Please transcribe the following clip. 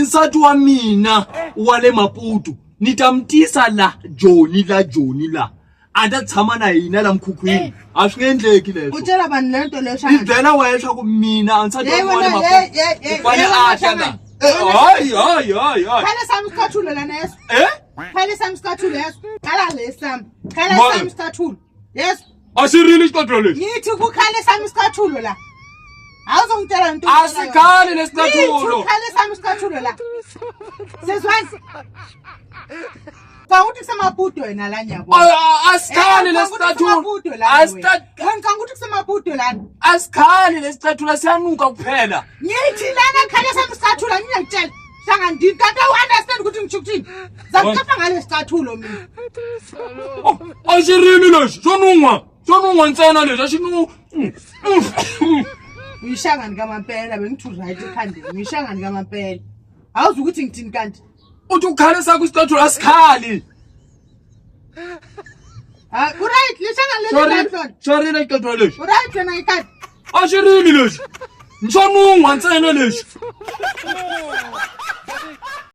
nsati wa mina wa le Maputo ni ta mtisa la Joni la a ta tshama na hina la mkhukhwini a swi endleki leswo u tshela vanhu lento leswa ni byela wena leswaku mina nsati wa mina wa le Maputo u fane a hlanga hayi khale samskathulo lana yeso khale samskathulo yeso khala lesam khale samskathulo yeso asirili xitotlo lexi yithi ku khale samskathulo la awuzongitshela into asikhali lesicathulo khale samskathulo la sezwana Kanguthi kusemaBhudo wena la nyabo. Asikhali lesicathulo. Kanguthi kusemaBhudo lana. Asikhali lesicathulo siyanuka kuphela. Ngithi lana khale samsicathulo ngiyakutshela. Hlanga ndikade u-understand ukuthi ngikuthini. Zakuchapha ngale sicathulo mina. Asirili leswi sonungwa ntsena leswi asinu. Uyishangani kamampela bengithi right ekhanda. Uyishangani kamampela. Awuzi ukuthi ngithini kanti? Uthi ukhale sakho isicathulo asikhali. Right, lishanga leli lapho. Sorry la isicathulo lexi. Right wena ikhadi. Asirili leswi. Nsonungwa ntsena leswi.